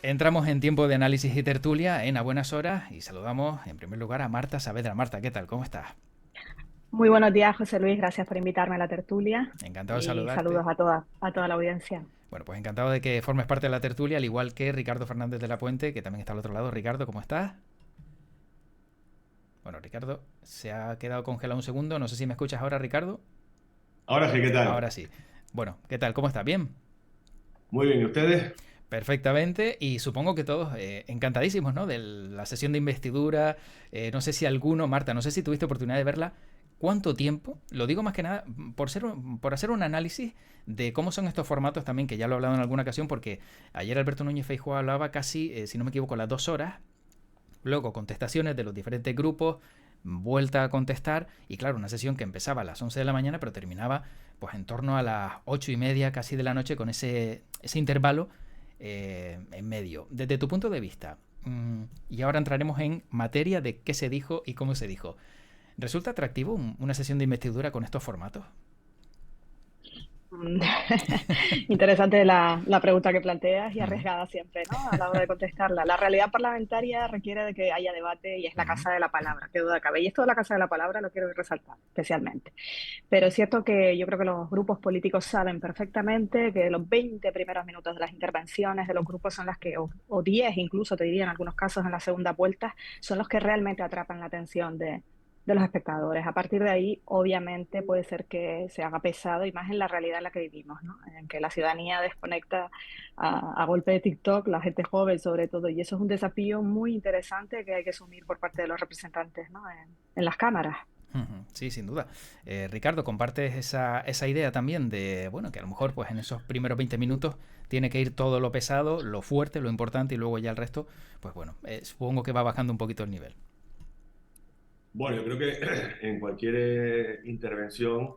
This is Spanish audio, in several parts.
Entramos en tiempo de análisis y tertulia en A Buenas Horas y saludamos en primer lugar a Marta Saavedra. Marta, ¿qué tal? ¿Cómo estás? Muy buenos días, José Luis. Gracias por invitarme a la tertulia Encantado de y saludarte. saludos a toda la audiencia. Bueno, pues encantado de que formes parte de la tertulia, al igual que Ricardo Fernández de la Puente, que también está al otro lado. Ricardo, ¿cómo estás? Bueno, Ricardo se ha quedado congelado un segundo. No sé si me escuchas ahora, Ricardo. Ahora sí, ¿qué tal? Ahora sí. Bueno, ¿qué tal? ¿Cómo estás? ¿Bien? Muy bien, ¿y ustedes? Perfectamente, y supongo que todos encantadísimos, ¿no? De la sesión de investidura. No sé si alguno, Marta, no sé si tuviste oportunidad de verla. ¿Cuánto tiempo? Lo digo más que nada por hacer un análisis de cómo son estos formatos también, que ya lo he hablado en alguna ocasión, porque ayer Alberto Núñez Feijóo hablaba casi, si no me equivoco, las 2 horas, luego contestaciones de los diferentes grupos, vuelta a contestar, y claro, una sesión que empezaba a las 11 de la mañana, pero terminaba pues en torno a las 8:30 casi de la noche con ese intervalo en medio. Desde tu punto de vista, y ahora entraremos en materia de qué se dijo y cómo se dijo. ¿Resulta atractivo una sesión de investidura con estos formatos? Mm, Interesante la pregunta que planteas y Ujú, arriesgada siempre, ¿no? A la hora de contestarla. La realidad parlamentaria requiere de que haya debate y es la ujú, casa de la palabra, qué duda cabe. Y esto de la casa de la palabra lo quiero resaltar especialmente. Pero es cierto que yo creo que los grupos políticos saben perfectamente que los 20 primeros minutos de las intervenciones de los grupos son las que, o 10 incluso, te diría en algunos casos en la segunda vuelta, son los que realmente atrapan la atención de los espectadores. A partir de ahí, obviamente, puede ser que se haga pesado y más en la realidad en la que vivimos, ¿no? En que la ciudadanía desconecta a golpe de TikTok, la gente joven sobre todo, y eso es un desafío muy interesante que hay que asumir por parte de los representantes, ¿no? En las cámaras. ujú. Sí, sin duda. Ricardo, ¿compartes esa idea también de, bueno, que a lo mejor pues en esos primeros 20 minutos tiene que ir todo lo pesado, lo fuerte, lo importante y luego ya el resto, pues bueno, supongo que va bajando un poquito el nivel? Bueno, yo creo que en cualquier intervención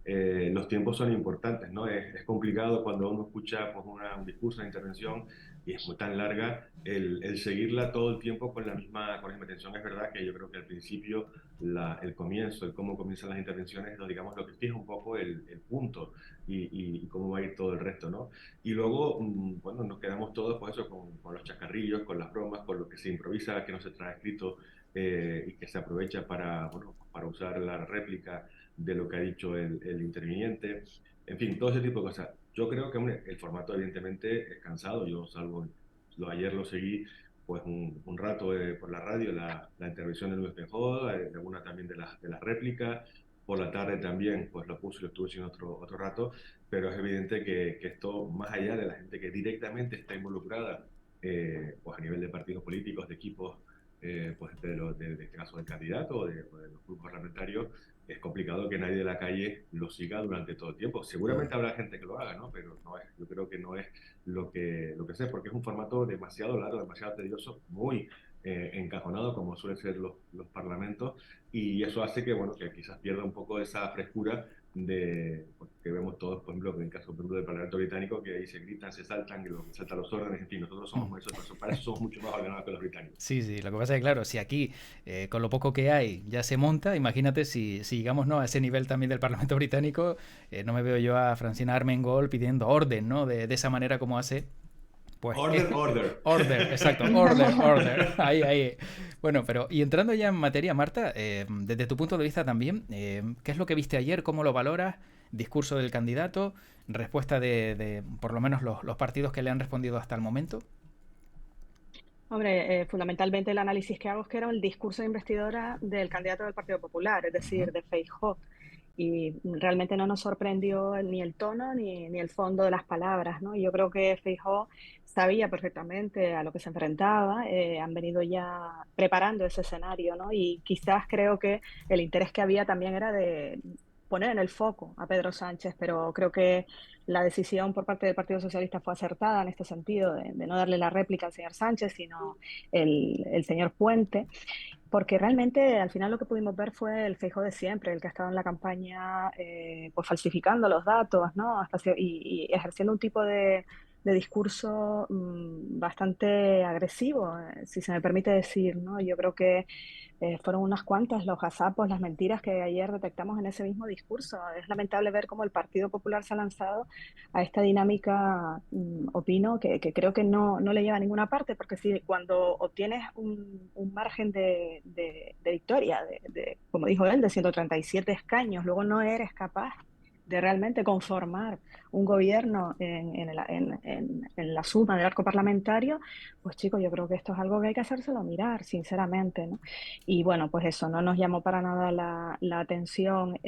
los tiempos son importantes, ¿no? Es complicado cuando uno escucha pues, un discurso, una intervención y es muy tan larga, el seguirla todo el tiempo con la misma atención. Es verdad que yo creo que al principio el comienzo, el cómo comienzan las intervenciones, lo, digamos, lo que fija un poco el punto y cómo va a ir todo el resto, ¿no? Y luego, bueno, nos quedamos todos pues, eso, con los chacarrillos, con las bromas, con lo que se improvisa, que no se trae escrito y que se aprovecha para, bueno, para usar la réplica de lo que ha dicho el interviniente. En fin, todo ese tipo de cosas. Yo creo que hombre, el formato evidentemente es cansado. Yo salvo, ayer lo seguí pues un rato por la radio, la intervención de Luis Pejó, alguna también de la réplica. Por la tarde también, pues lo puse y lo estuve haciendo otro rato, pero es evidente que esto, más allá de la gente que directamente está involucrada, pues a nivel de partidos políticos, de equipos pues de este caso del candidato o de los grupos parlamentarios, es complicado que nadie de la calle lo siga durante todo el tiempo. Seguramente habrá gente que lo haga, ¿no? Pero no es, yo creo que no es lo que sé, porque es un formato demasiado largo, demasiado tedioso, muy encajonado, como suelen ser los parlamentos, y eso hace que, bueno, que quizás pierda un poco esa frescura que vemos todos, por ejemplo, en el caso por ejemplo, del Parlamento británico, que ahí se gritan, se saltan, que saltan los órdenes, en fin, nosotros somos eso, para eso somos mucho más ordenados que los británicos. Sí, sí, lo que pasa es que, claro, si aquí con lo poco que hay ya se monta, imagínate si llegamos, ¿no?, a ese nivel también del Parlamento británico, no me veo yo a Francina Armengol pidiendo orden, ¿no?, de esa manera como hace, pues, Order, order. order, exacto, order, order, ahí, ahí. Bueno, pero, y entrando ya en materia, Marta, desde tu punto de vista también, ¿qué es lo que viste ayer? ¿Cómo lo valoras? Discurso del candidato, respuesta de por lo menos los partidos que le han respondido hasta el momento. Hombre, fundamentalmente el análisis que hago es que era el discurso de investidura del candidato del Partido Popular, es Ujú. decir, de Feijóo. Y realmente no nos sorprendió ni el tono ni el fondo de las palabras, ¿no? Y yo creo que Feijóo sabía perfectamente a lo que se enfrentaba, han venido ya preparando ese escenario, ¿no? Y quizás creo que el interés que había también era de poner en el foco a Pedro Sánchez, pero creo que la decisión por parte del Partido Socialista fue acertada en este sentido, de no darle la réplica al señor Sánchez, sino el señor Puente, porque realmente al final lo que pudimos ver fue el Feijóo de siempre, el que ha estado en la campaña pues falsificando los datos, ¿no? Y ejerciendo un tipo de discurso bastante agresivo, si se me permite decir, ¿no? Yo creo que fueron unas cuantas los gazapos, las mentiras que ayer detectamos en ese mismo discurso. Es lamentable ver cómo el Partido Popular se ha lanzado a esta dinámica, opino, que creo que no le lleva a ninguna parte, porque si cuando obtienes un margen de victoria, como dijo él, de 137 escaños, luego no eres capaz de realmente conformar un gobierno en la suma del arco parlamentario, pues chicos, yo creo que esto es algo que hay que hacérselo mirar, sinceramente, ¿no? Y bueno, pues eso, no nos llamó para nada la atención,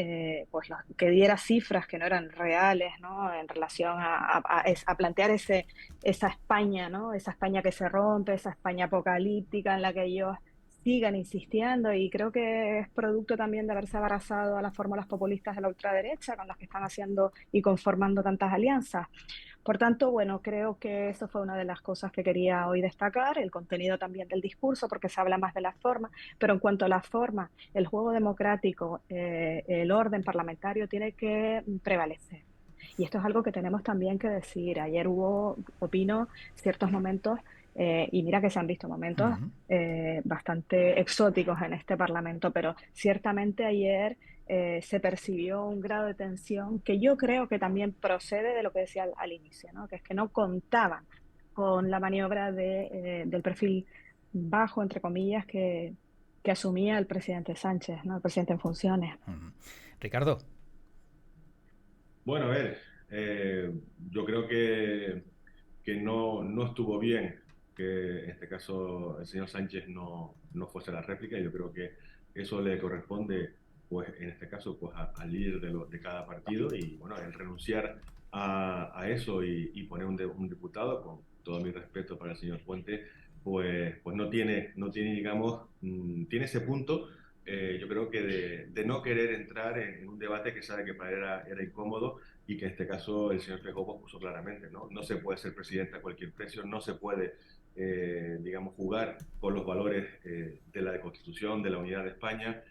pues que diera cifras que no eran reales, ¿no? En relación a plantear esa España, ¿no? Esa España que se rompe, esa España apocalíptica en la que ellos sigan insistiendo, y creo que es producto también de haberse abrazado a las fórmulas populistas de la ultraderecha con las que están haciendo y conformando tantas alianzas. Por tanto, bueno, creo que eso fue una de las cosas que quería hoy destacar, el contenido también del discurso, porque se habla más de la forma, pero en cuanto a la forma, el juego democrático, el orden parlamentario tiene que prevalecer. Y esto es algo que tenemos también que decir. Ayer hubo, opino, ciertos momentos, y mira que se han visto momentos Ujú. bastante exóticos en este Parlamento, pero ciertamente ayer se percibió un grado de tensión que yo creo que también procede de lo que decía al inicio, ¿no? Que es que no contaban con la maniobra del perfil bajo, entre comillas, que asumía el presidente Sánchez, ¿no? El presidente en funciones. Ujú. Ricardo. Bueno, a ver, yo creo que no estuvo bien que en este caso el señor Sánchez no fuese la réplica. Yo creo que eso le corresponde, pues en este caso, pues al líder de cada partido, y bueno, el renunciar a eso y poner un diputado, con todo mi respeto para el señor Puente, pues no tiene, digamos, tiene ese punto. Yo creo que de no querer entrar en un debate que sabe que para él era incómodo, y que en este caso el señor Feijóo pues, puso claramente, ¿no? No se puede ser presidente a cualquier precio, no se puede, digamos, jugar con los valores de la Constitución, de la unidad de España,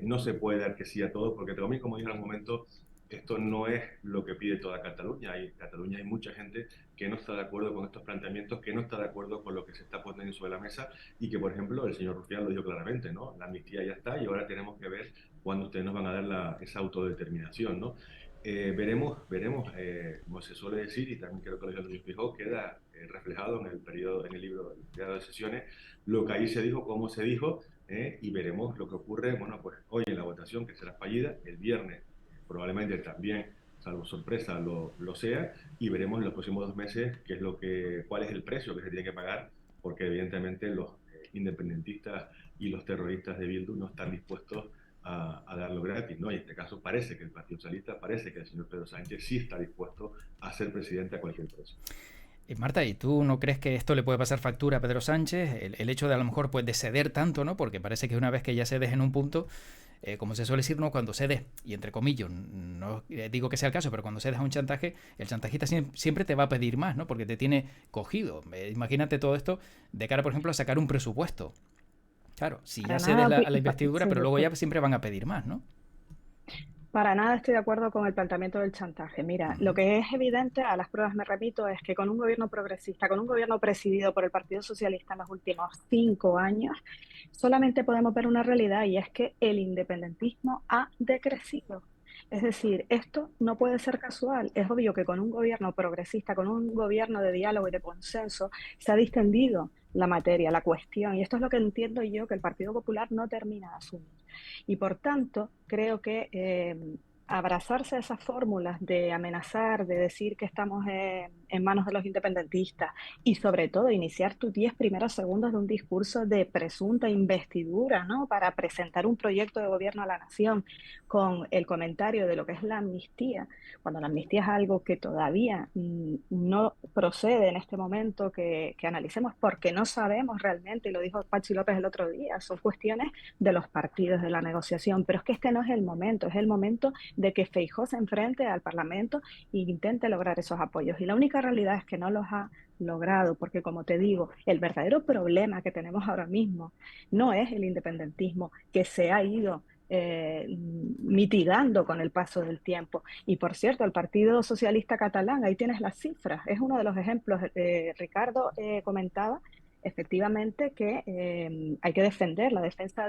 no se puede dar que sí a todo, porque también, como dije al momento, esto no es lo que pide toda Cataluña. En Cataluña hay mucha gente que no está de acuerdo con estos planteamientos, que no está de acuerdo con lo que se está poniendo sobre la mesa, y que, por ejemplo, el señor Rufián lo dijo claramente, ¿no? La amnistía ya está y ahora tenemos que ver cuándo ustedes nos van a dar esa autodeterminación, ¿no? Veremos, como se suele decir, y también creo que lo dijo Luis Fijó, queda reflejado en el libro del diario de sesiones, lo que ahí se dijo, cómo se dijo, y veremos lo que ocurre, bueno, pues hoy en la votación, que será fallida, el viernes probablemente también, salvo sorpresa, lo sea, y veremos en los próximos 2 meses cuál es el precio que se tiene que pagar, porque evidentemente los independentistas y los terroristas de Bildu no están dispuestos a darlo gratis, ¿no? Y en este caso parece que el Partido Socialista, parece que el señor Pedro Sánchez sí está dispuesto a ser presidente a cualquier precio. Marta, ¿y tú no crees que esto le puede pasar factura a Pedro Sánchez? El hecho de a lo mejor pues, de ceder tanto, ¿no? Porque parece que una vez que ya cedes en un punto, como se suele decir, ¿no? Cuando cedes, y entre comillas, no digo que sea el caso, pero cuando cedes a un chantaje, el chantajista siempre te va a pedir más, ¿no? Porque te tiene cogido. Imagínate todo esto de cara, por ejemplo, a sacar un presupuesto. Claro, si ya Para cedes nada, a la investidura, sí, pero luego ya siempre van a pedir más, ¿no? para nada estoy de acuerdo con el planteamiento del chantaje. Mira, lo Ujú. que es evidente, a las pruebas me repito, es que con un gobierno progresista, con un gobierno presidido por el Partido Socialista en los últimos 5 años, solamente podemos ver una realidad, y es que el independentismo ha decrecido. Es decir, esto no puede ser casual. Es obvio que con un gobierno progresista, con un gobierno de diálogo y de consenso, se ha distendido la materia, la cuestión. Y esto es lo que entiendo yo que el Partido Popular no termina de asumir. Y por tanto, creo que abrazarse a esas fórmulas de amenazar, de decir que estamos en manos de los independentistas, y sobre todo iniciar tus 10 primeros segundos de un discurso de presunta investidura, ¿no? Para presentar un proyecto de gobierno a la nación con el comentario de lo que es la amnistía, cuando la amnistía es algo que todavía no procede en este momento que analicemos, porque no sabemos realmente, y lo dijo Pachi López el otro día, son cuestiones de los partidos de la negociación, pero es que este no es el momento de que Feijóo se enfrente al Parlamento e intente lograr esos apoyos. Y la única realidad es que no los ha logrado, porque como te digo, el verdadero problema que tenemos ahora mismo no es el independentismo, que se ha ido mitigando con el paso del tiempo. Y por cierto, el Partido Socialista Catalán, ahí tienes las cifras, es uno de los ejemplos. Ricardo comentaba efectivamente que hay que defender la defensa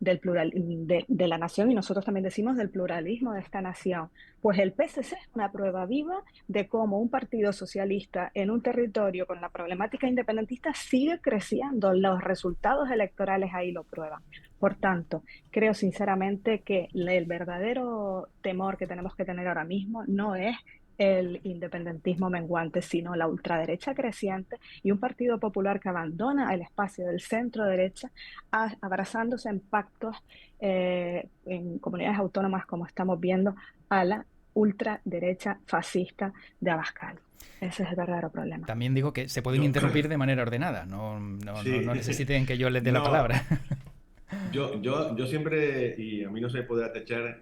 del plural, de la nación, y nosotros también decimos del pluralismo de esta nación. Pues el PSC es una prueba viva de cómo un partido socialista en un territorio con la problemática independentista sigue creciendo. Los resultados electorales ahí lo prueban. Por tanto, creo sinceramente que el verdadero temor que tenemos que tener ahora mismo no es el independentismo menguante, sino la ultraderecha creciente y un Partido Popular que abandona el espacio del centro derecha, abrazándose en pactos en comunidades autónomas, como estamos viendo, a la ultraderecha fascista de Abascal. Ese es el verdadero problema. También digo que se pueden Yo, interrumpir de manera ordenada, no sí, necesiten que yo les dé la no, palabra. yo siempre, y a mí no se me podrá tachar,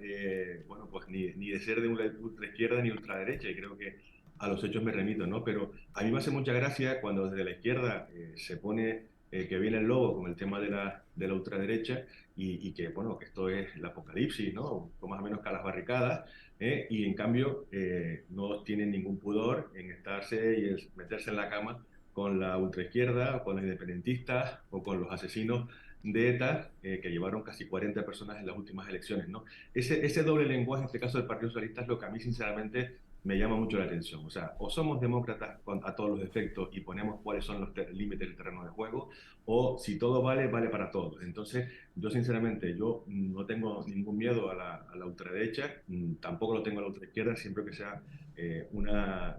bueno, pues ni de ser de una ultra izquierda ni ultraderecha, y creo que a los hechos me remito, ¿no? Pero a mí me hace mucha gracia cuando desde la izquierda se pone que viene el lobo con el tema de la ultraderecha y que, bueno, que esto es el apocalipsis, ¿no? O más o menos que a las barricadas, y en cambio no tienen ningún pudor en estarse y meterse en la cama con la ultraizquierda, o con los independentistas, o con los asesinos de ETA, que llevaron casi 40 personas en las últimas elecciones, ¿no? Ese doble lenguaje, en este caso del Partido Socialista, es lo que a mí sinceramente me llama mucho la atención. O sea, o somos demócratas a todos los efectos y ponemos cuáles son los límites del terreno de juego, o si todo vale, vale para todos. Entonces, yo sinceramente, yo no tengo ningún miedo a la ultraderecha, tampoco lo tengo a la ultraizquierda, siempre que sea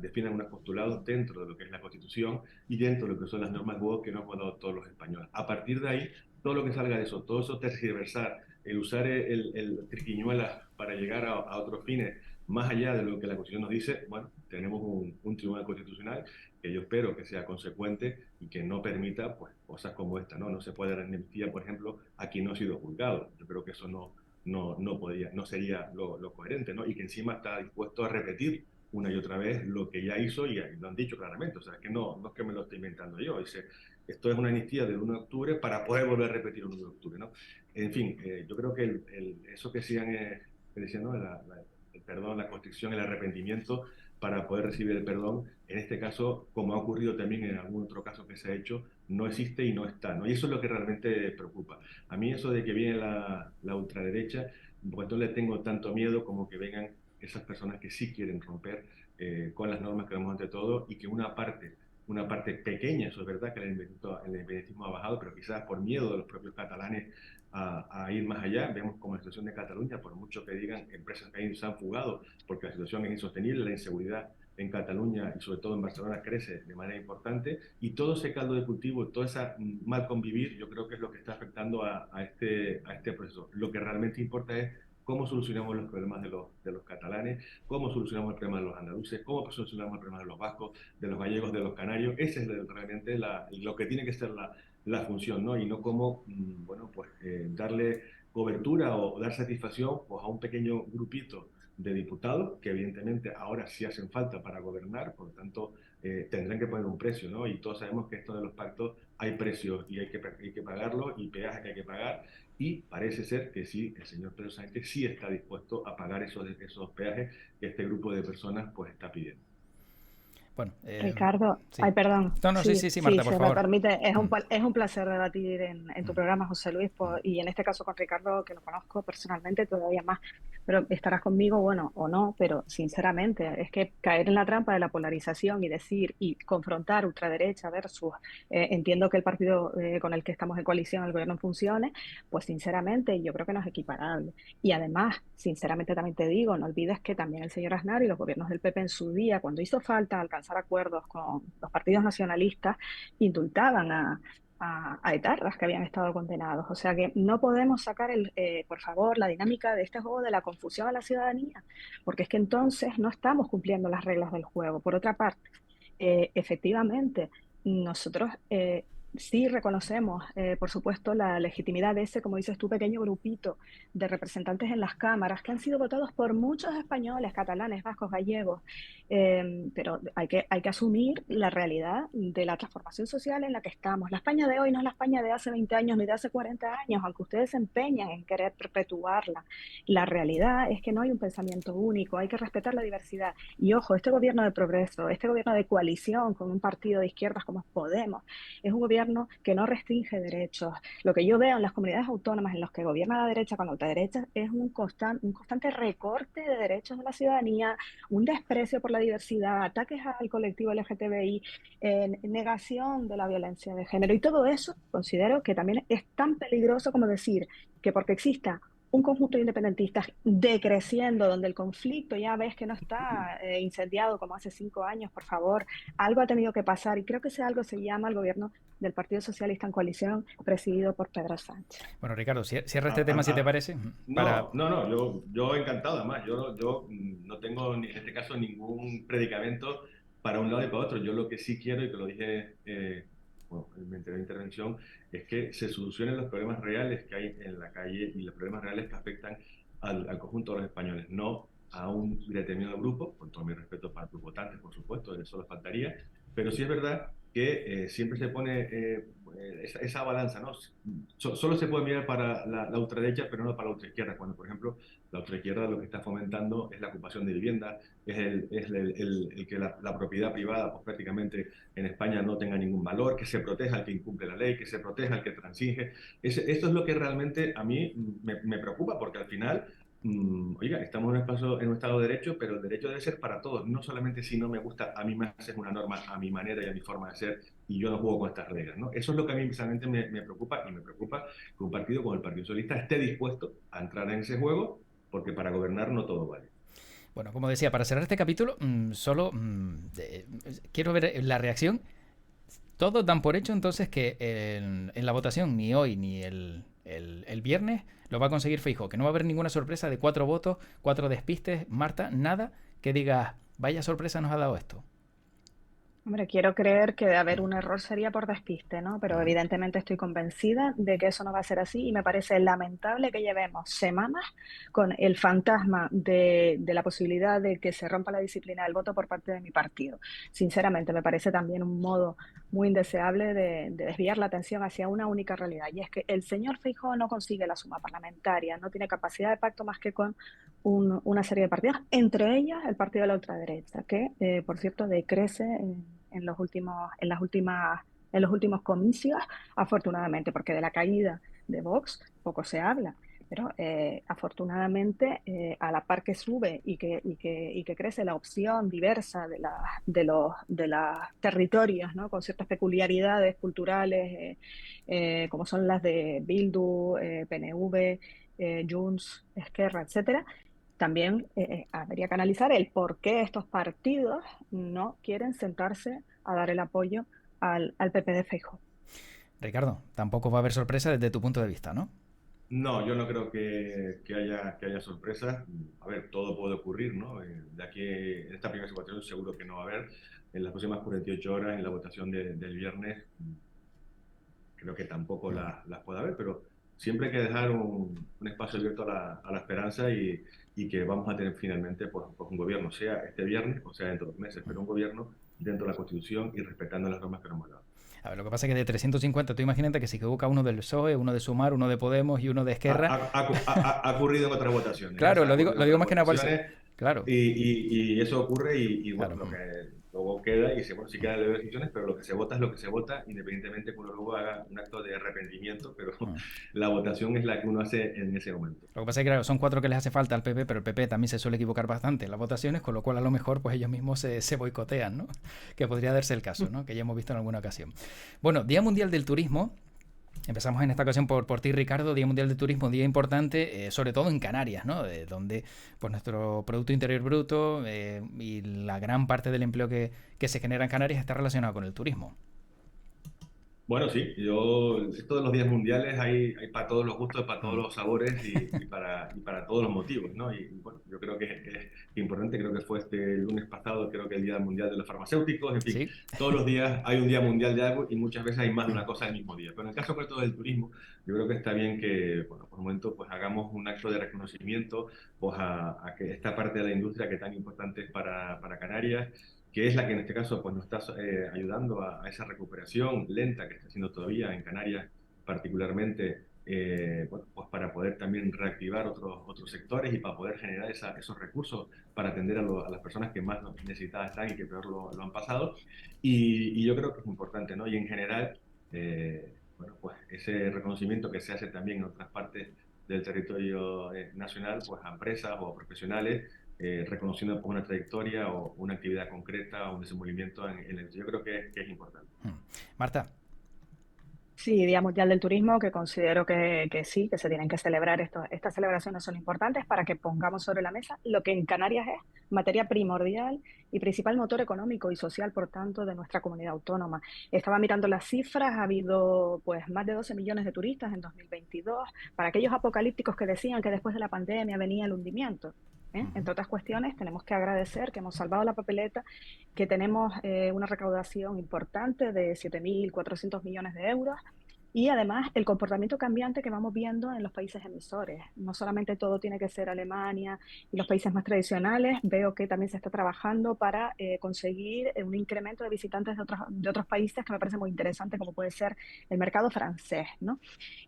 definan unos postulados dentro de lo que es la Constitución y dentro de lo que son las normas de juego que nos hemos dado todos los españoles. A partir de ahí, todo lo que salga de eso, todo eso tergiversar, el usar el triquiñuelas para llegar a otros fines, más allá de lo que la Constitución nos dice, bueno, tenemos un tribunal constitucional que yo espero que sea consecuente y que no permita pues, cosas como esta, ¿no? No se puede dar amnistía, por ejemplo, a quien no ha sido juzgado. Yo creo que eso no sería lo coherente, ¿no? Y que encima está dispuesto a repetir una y otra vez lo que ya hizo y lo han dicho claramente. O sea, que no es que me lo estoy inventando yo. Dice, esto es una amnistía del 1 de octubre para poder volver a repetir el 1 de octubre, ¿no? En fin, yo creo que eso que sigan diciendo, el perdón, la constricción, el arrepentimiento para poder recibir el perdón, en este caso, como ha ocurrido también en algún otro caso que se ha hecho, no existe y no está, ¿no? Y eso es lo que realmente preocupa. A mí eso de que viene la ultraderecha, pues no le tengo tanto miedo como que vengan esas personas que sí quieren romper con las normas que vemos ante todo y que una parte pequeña, eso es verdad que el independentismo ha bajado, pero quizás por miedo de los propios catalanes a ir más allá. Vemos como la situación de Cataluña, por mucho que digan empresas que ahí se han fugado, porque la situación es insostenible, la inseguridad en Cataluña y sobre todo en Barcelona crece de manera importante y todo ese caldo de cultivo, todo ese mal convivir, yo creo que es lo que está afectando a este proceso. Lo que realmente importa es cómo solucionamos los problemas de los catalanes, cómo solucionamos el problema de los andaluces, cómo solucionamos el problema de los vascos, de los gallegos, de los canarios. Ese es realmente lo que tiene que ser la función, ¿no? Y no cómo, bueno, pues darle cobertura o dar satisfacción pues, a un pequeño grupito de diputados que evidentemente ahora sí hacen falta para gobernar, por lo tanto tendrán que poner un precio, ¿no? Y todos sabemos que esto de los pactos hay precios y hay que pagarlos y peajes que hay que pagar y parece ser que sí, el señor Pedro Sánchez sí está dispuesto a pagar esos peajes que este grupo de personas pues está pidiendo. Bueno, Ricardo, sí. ay, perdón. No, sí, Sí, sí, sí, Marta, por se me favor. permite. Es un placer debatir en tu Mm, programa, José Luis, mm. y en este caso con Ricardo, que lo conozco personalmente todavía más. Pero estarás conmigo, bueno, o no, pero sinceramente, es que caer en la trampa de la polarización y decir y confrontar ultraderecha versus, entiendo que el partido con el que estamos en coalición, el gobierno funcione, pues sinceramente yo creo que no es equiparable. Y además, sinceramente también te digo, no olvides que también el señor Aznar y los gobiernos del PP en su día, cuando hizo falta alcanzar acuerdos con los partidos nacionalistas, indultaban a etarras que habían estado condenados. O sea que no podemos sacar, por favor, la dinámica de este juego de la confusión a la ciudadanía, porque es que entonces no estamos cumpliendo las reglas del juego. Por otra parte, efectivamente, nosotros Sí, reconocemos, por supuesto, la legitimidad de ese, como dices tú, pequeño grupito de representantes en las cámaras que han sido votados por muchos españoles, catalanes, vascos, gallegos, pero hay que asumir la realidad de la transformación social en la que estamos. La España de hoy no es la España de hace 20 años ni de hace 40 años, aunque ustedes se empeñan en querer perpetuarla. La realidad es que no hay un pensamiento único, hay que respetar la diversidad. Y ojo, este gobierno de progreso, este gobierno de coalición con un partido de izquierdas como es Podemos, es un gobierno que no restringe derechos. Lo que yo veo en las comunidades autónomas en las que gobierna la derecha con la ultraderecha es un constante recorte de derechos de la ciudadanía, un desprecio por la diversidad, ataques al colectivo LGTBI, negación de la violencia de género. Y todo eso considero que también es tan peligroso como decir que porque exista un conjunto de independentistas decreciendo, donde el conflicto ya ves que no está incendiado como hace 5 años, por favor, algo ha tenido que pasar y creo que ese algo se llama el gobierno del Partido Socialista en coalición presidido por Pedro Sánchez. Bueno, Ricardo, cierra este A- tema a- si te a- parece, para... No, no, no, yo encantado, además, yo no tengo en este caso ningún predicamento para un lado y para otro. Yo lo que sí quiero, y que lo dije bueno, en mi anterior intervención, es que se solucionen los problemas reales que hay en la calle y los problemas reales que afectan al conjunto de los españoles, no a un determinado grupo, con todo mi respeto para tus votantes, por supuesto, eso les faltaría, pero sí es verdad que siempre se pone esa balanza, ¿no? Solo se puede mirar para la ultraderecha, pero no para la ultraizquierda, cuando, por ejemplo, la ultraizquierda lo que está fomentando es la ocupación de vivienda, el que la propiedad privada, pues prácticamente en España no tenga ningún valor, que se proteja al que incumple la ley, que se proteja al que transinge. Esto es lo que realmente a mí me preocupa, porque al final oiga, estamos en un Estado de Derecho, pero el derecho debe ser para todos, no solamente si no me gusta, a mí me haces una norma a mi manera y a mi forma de ser y yo no juego con estas reglas, ¿no? Eso es lo que a mí personalmente me preocupa, y me preocupa que un partido como el Partido Socialista esté dispuesto a entrar en ese juego, porque para gobernar no todo vale. Bueno, como decía, para cerrar este capítulo, solo quiero ver la reacción. Todos dan por hecho entonces que en la votación ni hoy ni el viernes lo va a conseguir Feijóo, que no va a haber ninguna sorpresa de 4 votos, 4 despistes, Marta, nada que diga, vaya sorpresa nos ha dado esto. Hombre, quiero creer que de haber un error sería por despiste, ¿no? Pero Mm. evidentemente estoy convencida de que eso no va a ser así y me parece lamentable que llevemos semanas con el fantasma de la posibilidad de que se rompa la disciplina del voto por parte de mi partido. Sinceramente, me parece también un modo muy indeseable de desviar la atención hacia una única realidad, y es que el señor Feijóo no consigue la suma parlamentaria, no tiene capacidad de pacto más que con una serie de partidos, entre ellas el partido de la ultraderecha, que, por cierto, decrece en los últimos, en los últimos comicios, afortunadamente, porque de la caída de Vox poco se habla. Pero afortunadamente, a la par que sube y que crece la opción diversa de los territorios, ¿no? Con ciertas peculiaridades culturales, como son las de Bildu, PNV, Junts, Esquerra, etcétera, también habría que analizar el por qué estos partidos no quieren sentarse a dar el apoyo al PP de Feijóo. Ricardo, tampoco va a haber sorpresa desde tu punto de vista, ¿no? No, yo no creo que haya sorpresas. A ver, todo puede ocurrir, ¿no? De aquí, en esta primera situación, seguro que no va a haber. En las próximas 48 horas, en la votación del viernes, creo que tampoco las puede haber, pero siempre hay que dejar un espacio abierto a la esperanza y que vamos a tener finalmente pues un gobierno, sea este viernes o sea dentro de 2 meses, pero un gobierno dentro de la Constitución y respetando las normas que nos hemos dado. A ver, lo que pasa es que de 350, tú imagínate que si equivoca uno del PSOE, uno de Sumar, uno de Podemos y uno de Esquerra. Ha ocurrido en otras votaciones, Claro, ha lo ocurrido en digo otras más que nada por eso. votaciones Claro, y eso ocurre y bueno, claro. lo que luego queda, y bueno, sí quedan leves decisiones, pero lo que se vota es lo que se vota, independientemente que uno luego haga un acto de arrepentimiento, pero la votación es la que uno hace en ese momento. Lo que pasa es que, claro, son 4 que les hace falta al PP, pero el PP también se suele equivocar bastante en las votaciones, con lo cual a lo mejor pues ellos mismos se boicotean, ¿no? Que podría darse el caso, ¿no? Que ya hemos visto en alguna ocasión. Bueno, Día Mundial del Turismo. Empezamos en esta ocasión por ti, Ricardo. Día Mundial del Turismo, día importante, sobre todo en Canarias, ¿no? Donde pues nuestro Producto Interior Bruto y la gran parte del empleo que se genera en Canarias está relacionado con el turismo. Bueno, sí, esto de los días mundiales hay para todos los gustos, para todos los sabores y para todos los motivos, ¿no? Y bueno, yo creo que es importante, creo que fue este lunes pasado, creo que el Día Mundial de los Farmacéuticos, en fin, Sí. todos los días hay un Día Mundial de algo y muchas veces hay más de una cosa el mismo día. Pero en el caso concreto del turismo, yo creo que está bien que, bueno, por un momento, pues hagamos un acto de reconocimiento, pues a que esta parte de la industria que tan importante es para Canarias, que es la que en este caso pues, nos está ayudando a esa recuperación lenta que está haciendo todavía en Canarias, particularmente, bueno, pues para poder también reactivar otros sectores y para poder generar esos recursos para atender a las personas que más necesitadas están y que peor lo han pasado. Y yo creo que es importante, ¿no? Y en general, bueno, pues ese reconocimiento que se hace también en otras partes del territorio nacional, pues a empresas o a profesionales reconociendo una trayectoria o una actividad concreta o un desenvolvimiento en el yo creo que es importante. Marta. Sí, Día Mundial del Turismo, que considero que sí, que se tienen que celebrar estas celebraciones son importantes para que pongamos sobre la mesa lo que en Canarias es materia primordial y principal motor económico y social, por tanto, de nuestra comunidad autónoma. Estaba mirando las cifras, ha habido pues más de 12 millones de turistas en 2022, para aquellos apocalípticos que decían que después de la pandemia venía el hundimiento. Entre otras cuestiones, tenemos que agradecer que hemos salvado la papeleta, que tenemos una recaudación importante de 7.400 millones de euros y además el comportamiento cambiante que vamos viendo en los países emisores. No solamente todo tiene que ser Alemania y los países más tradicionales, veo que también se está trabajando para conseguir un incremento de visitantes de otros países que me parece muy interesante, como puede ser el mercado francés, ¿no?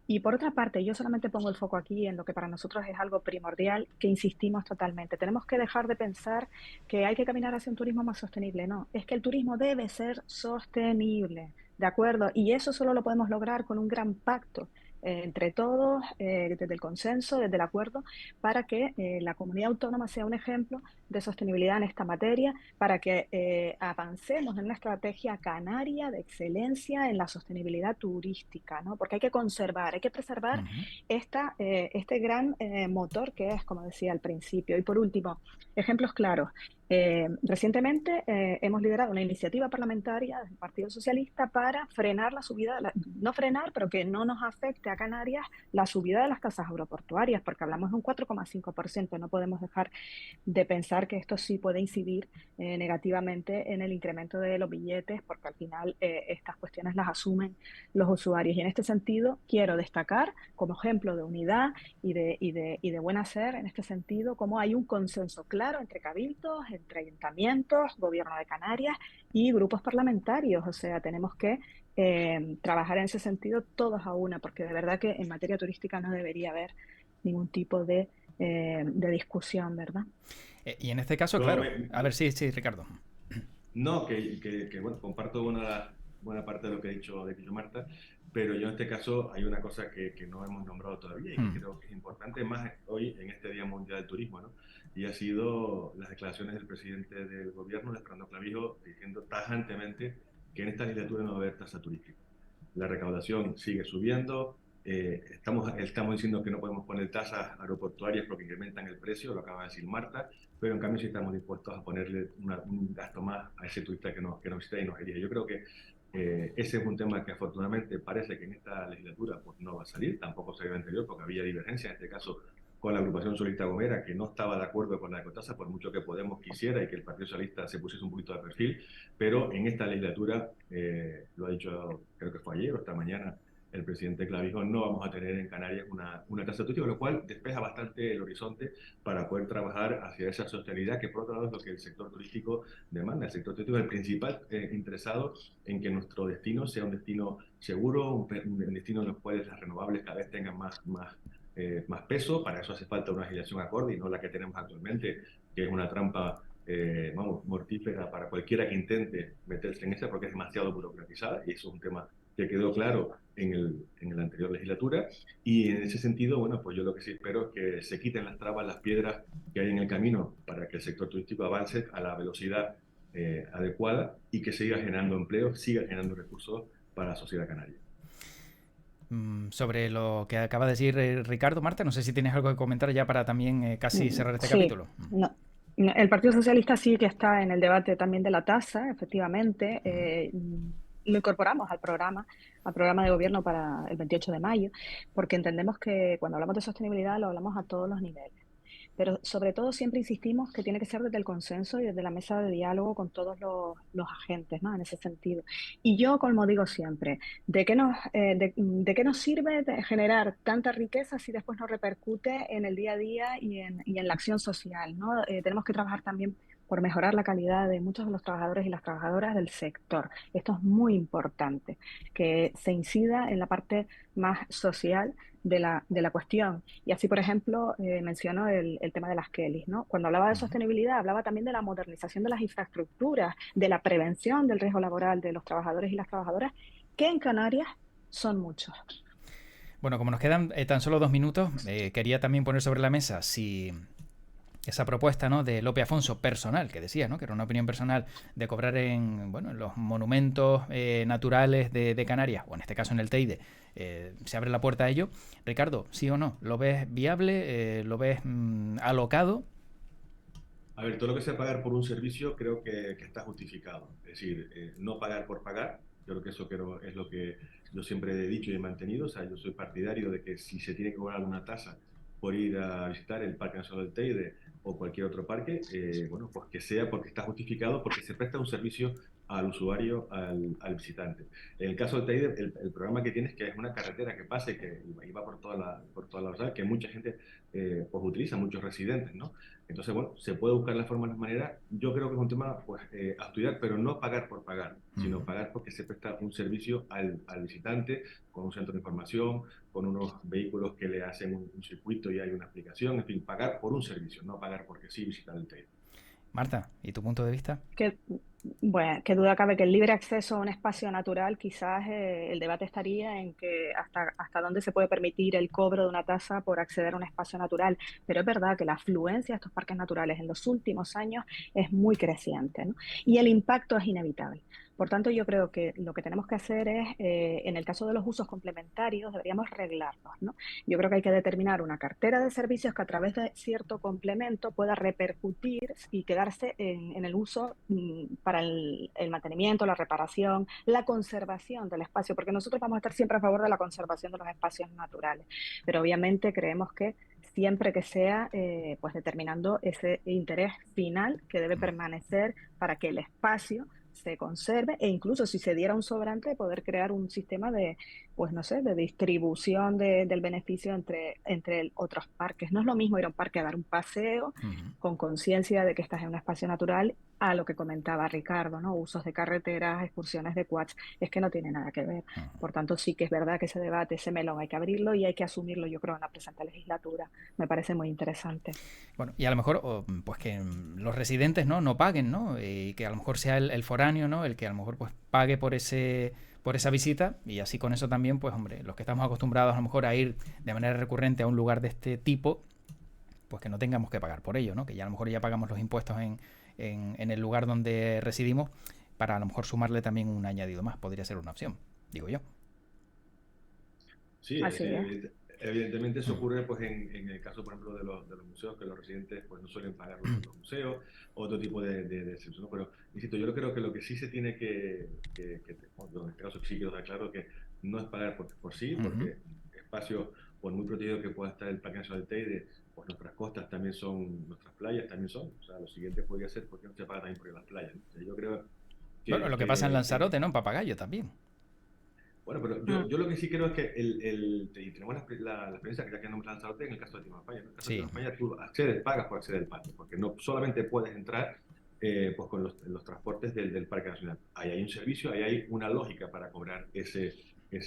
Y por otra parte, yo solamente pongo el foco aquí en lo que para nosotros es algo primordial, que insistimos totalmente. Tenemos que dejar de pensar que hay que caminar hacia un turismo más sostenible. No, es que el turismo debe ser sostenible, ¿de acuerdo? Y eso solo lo podemos lograr con un gran pacto entre todos, desde el consenso, desde el acuerdo, para que la comunidad autónoma sea un ejemplo de sostenibilidad en esta materia, para que avancemos en una estrategia canaria de excelencia en la sostenibilidad turística, ¿no? Porque hay que conservar, hay que preservar este gran motor que es, como decía al principio. Y por último, ejemplos claros. Recientemente hemos liderado una iniciativa parlamentaria del Partido Socialista para frenar la subida, no frenar, pero que no nos afecte a Canarias la subida de las tasas aeroportuarias, porque hablamos de un 4,5%. No podemos dejar de pensar que esto sí puede incidir negativamente en el incremento de los billetes, porque al final estas cuestiones las asumen los usuarios. Y en este sentido, quiero destacar como ejemplo de unidad y de buen hacer, en este sentido, cómo hay un consenso claro entre cabildos, entre ayuntamientos, gobierno de Canarias y grupos parlamentarios. O sea, tenemos que trabajar en ese sentido todos a una, porque de verdad que en materia turística no debería haber ningún tipo de discusión, ¿verdad? Y en este caso, Yo claro. A ver, sí, Ricardo. No, bueno, comparto buena parte de lo que ha dicho Marta, pero yo en este caso hay una cosa que no hemos nombrado todavía y que creo que es importante más hoy en este Día Mundial del Turismo, ¿no? Y ha sido las declaraciones del presidente del gobierno, de Fernando Clavijo, diciendo tajantemente que en esta legislatura no va a haber tasa turística. La recaudación sigue subiendo, estamos diciendo que no podemos poner tasas aeroportuarias porque incrementan el precio, lo acaba de decir Marta, pero en cambio sí estamos dispuestos a ponerle un gasto más a ese turista que nos visita y nos iría. Yo creo que ese es un tema que afortunadamente parece que en esta legislatura pues, no va a salir, tampoco se vio anterior porque había divergencia, en este caso con la agrupación Solista Gomera, que no estaba de acuerdo con la ecotasa, por mucho que Podemos quisiera y que el Partido Socialista se pusiese un poquito de perfil, pero en esta legislatura, lo ha dicho, creo que fue ayer o esta mañana, el presidente Clavijo, no vamos a tener en Canarias una tasa turística, lo cual despeja bastante el horizonte para poder trabajar hacia esa sostenibilidad, que por otro lado es lo que el sector turístico demanda. El sector turístico es el principal interesado en que nuestro destino sea un destino seguro, un destino en el cual las renovables cada vez tengan más peso. Para eso hace falta una legislación acorde y no la que tenemos actualmente, que es una trampa mortífera para cualquiera que intente meterse en esa porque es demasiado burocratizada y eso es un tema que quedó claro en la anterior legislatura y en ese sentido, bueno, pues yo lo que sí espero es que se quiten las trabas, las piedras que hay en el camino para que el sector turístico avance a la velocidad adecuada y que siga generando empleo, siga generando recursos para la sociedad canaria. Sobre lo que acaba de decir Ricardo, Marta, no sé si tienes algo que comentar ya para también casi cerrar este Sí, capítulo. no. El Partido Socialista sí que está en el debate también de la tasa, efectivamente. lo incorporamos al programa de gobierno para el 28 de mayo, porque entendemos que cuando hablamos de sostenibilidad lo hablamos a todos los niveles. Pero sobre todo siempre insistimos que tiene que ser desde el consenso y desde la mesa de diálogo con todos los agentes, ¿no? En ese sentido. Y yo, como digo siempre, ¿de qué nos sirve generar tanta riqueza si después no repercute en el día a día y en la acción social, ¿no? Tenemos que trabajar también por mejorar la calidad de muchos de los trabajadores y las trabajadoras del sector. Esto es muy importante, que se incida en la parte más social de la cuestión. Y así, por ejemplo, menciono el tema de las Kellys, ¿no? Cuando hablaba de sostenibilidad, hablaba también de la modernización de las infraestructuras, de la prevención del riesgo laboral de los trabajadores y las trabajadoras, que en Canarias son muchos. Bueno, como nos quedan tan solo 2 minutos, quería también poner sobre la mesa si esa propuesta, ¿no?, de Lope Afonso personal, que decía, ¿no?, que era una opinión personal de cobrar en los monumentos naturales de Canarias, o en este caso en el Teide, se abre la puerta a ello. Ricardo, ¿sí o no? ¿Lo ves viable? ¿Lo ves alocado? A ver, todo lo que sea pagar por un servicio creo que está justificado. Es decir, no pagar por pagar. Yo creo que eso es lo que yo siempre he dicho y he mantenido. O sea, yo soy partidario de que si se tiene que cobrar alguna tasa por ir a visitar el Parque Nacional del Teide o cualquier otro parque, bueno, pues que sea porque está justificado, porque se presta un servicio al usuario, al visitante. En el caso del Teide, el programa que tienes que es una carretera que pase, que va por toda la ciudad, que mucha gente pues utiliza, muchos residentes, ¿no? Entonces, bueno, se puede buscar la forma, la manera. Yo creo que es un tema pues, a estudiar, pero no pagar por pagar, sino pagar porque se presta un servicio al visitante con un centro de información, con unos vehículos que le hacen un circuito y hay una aplicación. En fin, pagar por un servicio, no pagar porque sí visitar el Teide. Marta, ¿y tu punto de vista? Bueno, qué duda cabe que el libre acceso a un espacio natural, quizás el debate estaría en que hasta dónde se puede permitir el cobro de una tasa por acceder a un espacio natural. Pero es verdad que la afluencia a estos parques naturales en los últimos años es muy creciente, ¿no? Y el impacto es inevitable. Por tanto, yo creo que lo que tenemos que hacer es, en el caso de los usos complementarios, deberíamos reglarlos, ¿no? Yo creo que hay que determinar una cartera de servicios que a través de cierto complemento pueda repercutir y quedarse en el uso para el mantenimiento, la reparación, la conservación del espacio, porque nosotros vamos a estar siempre a favor de la conservación de los espacios naturales, pero obviamente creemos que siempre que sea pues determinando ese interés final que debe permanecer para que el espacio se conserve e incluso si se diera un sobrante poder crear un sistema de, pues no sé, de distribución del beneficio entre otros parques. No es lo mismo ir a un parque a dar un paseo con conciencia de que estás en un espacio natural a lo que comentaba Ricardo, ¿no? Usos de carreteras, excursiones de quads, es que no tiene nada que ver. Por tanto, sí que es verdad que ese debate, ese melón, hay que abrirlo y hay que asumirlo, yo creo, en la presente legislatura. Me parece muy interesante. Bueno, y a lo mejor, pues que los residentes no paguen, ¿no? Y que a lo mejor sea el foráneo, ¿no?, el que a lo mejor pues pague por esa visita, y así con eso también, pues hombre, los que estamos acostumbrados a lo mejor a ir de manera recurrente a un lugar de este tipo, pues que no tengamos que pagar por ello, ¿no? Que ya a lo mejor ya pagamos los impuestos en el lugar donde residimos, para a lo mejor sumarle también un añadido más, podría ser una opción, digo yo. Sí, evidentemente eso ocurre pues, en el caso, por ejemplo, de los museos, que los residentes pues, no suelen pagar los museos, otro tipo de servicios, ¿no? Pero, insisto, yo creo que lo que sí se tiene bueno, en este caso sí quiero dejar claro que no es pagar por sí, porque espacios por muy protegidos que pueda estar el Parque Nacional del Teide, pues nuestras costas también son, nuestras playas también son. O sea, lo siguiente podría ser porque no se paga también por las playas, ¿no? O sea, yo creo que... Bueno, lo que pasa en Lanzarote, ¿no? En Papagayo también. Bueno, pero yo lo que sí creo es que y tenemos la experiencia que ya que no Lanzarote en el caso de Timampaya. En el caso de Timampaya tú pagas por acceder al parque, porque no solamente puedes entrar pues con los transportes del Parque Nacional. Ahí hay un servicio, ahí hay una lógica para cobrar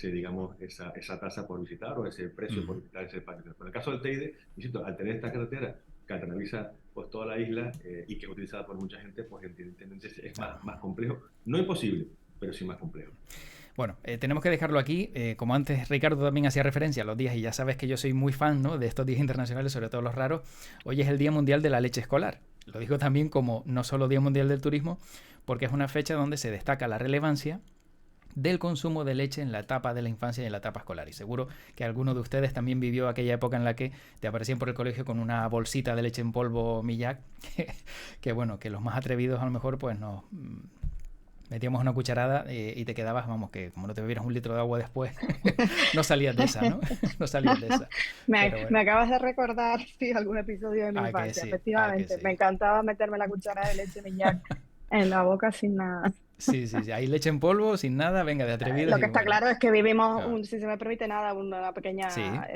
digamos, esa tasa por visitar o ese precio por visitar ese parque. Pero en el caso del Teide, insisto, al tener esta carretera que atraviesa pues, toda la isla y que es utilizada por mucha gente, pues evidentemente es más complejo. No imposible, pero sí más complejo. Bueno, tenemos que dejarlo aquí. Como antes Ricardo también hacía referencia a los días, y ya sabes que yo soy muy fan, ¿no?, de estos días internacionales, sobre todo los raros. Hoy es el Día Mundial de la Leche Escolar. Lo digo también como no solo Día Mundial del Turismo, porque es una fecha donde se destaca la relevancia del consumo de leche en la etapa de la infancia y en la etapa escolar. Y seguro que alguno de ustedes también vivió aquella época en la que te aparecían por el colegio con una bolsita de leche en polvo Millac, que bueno, que los más atrevidos a lo mejor pues Metíamos una cucharada y te quedabas, vamos, que como no te bebieras 1 litro de agua después, no salías de esa, ¿no? No salías de esa. Pero Me bueno, acabas de recordar, sí, algún episodio de mi ah, que infancia, sí, ah, que efectivamente. sí. Me encantaba meterme la cuchara de leche Miñac en la boca sin nada. Sí, sí, sí. Ahí leche en polvo, sin nada, venga, de atrevidos Lo y que está bueno. claro es que vivimos, Claro. si se me permite nada, una Sí, pequeña,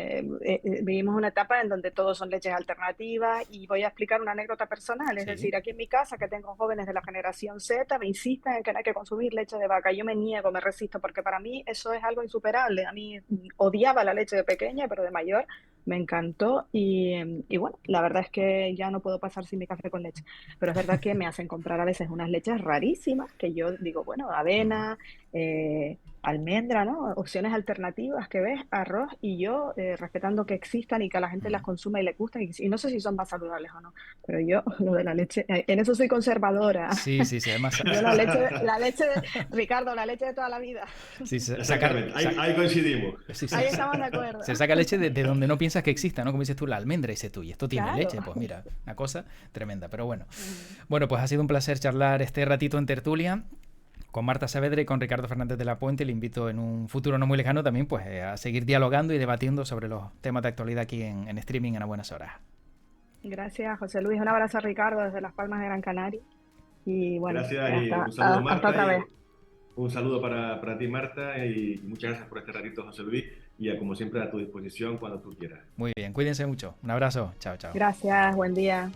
vivimos una etapa en donde todos son leches alternativas y voy a explicar una anécdota personal. Es sí. decir, aquí en mi casa, que tengo jóvenes de la generación Z, me insisten en que no hay que consumir leche de vaca. Yo me niego, me resisto, porque para mí eso es algo insuperable. A mí odiaba la leche de pequeña, pero de mayor me encantó y bueno, la verdad es que ya no puedo pasar sin mi café con leche. Pero es verdad que me hacen comprar a veces unas leches rarísimas que yo digo, bueno, Ujú, avena, almendra, ¿no? Opciones alternativas que ves, arroz, y yo respetando que existan y que a la gente las ujú. consuma y le gustan, y no sé si son más saludables o no, pero yo lo de la leche, en eso soy conservadora. Sí, sí, sí. Además, Yo Ricardo, la leche de toda la vida. sí, Exactamente, ahí coincidimos. sí, Ahí estamos de acuerdo. se saca leche de donde no piensas que exista, ¿no? Como dices tú, la almendra, dices tú, y esto tiene Claro. leche, pues mira, una cosa tremenda. Pero bueno, bueno, pues ha sido un placer charlar este ratito en tertulia con Marta Saavedra y con Ricardo Fernández de la Puente. Le invito en un futuro no muy lejano también pues a seguir dialogando y debatiendo sobre los temas de actualidad aquí en streaming en A Buenas Horas. Gracias, José Luis. Un abrazo a Ricardo desde Las Palmas de Gran Canaria. Y bueno, Gracias y un saludo hasta Marta otra y vez. un saludo para ti Marta y muchas gracias por este ratito José Luis y como siempre a tu disposición cuando tú quieras. Muy bien, cuídense mucho. Un abrazo. Chao, chao. Gracias, buen día.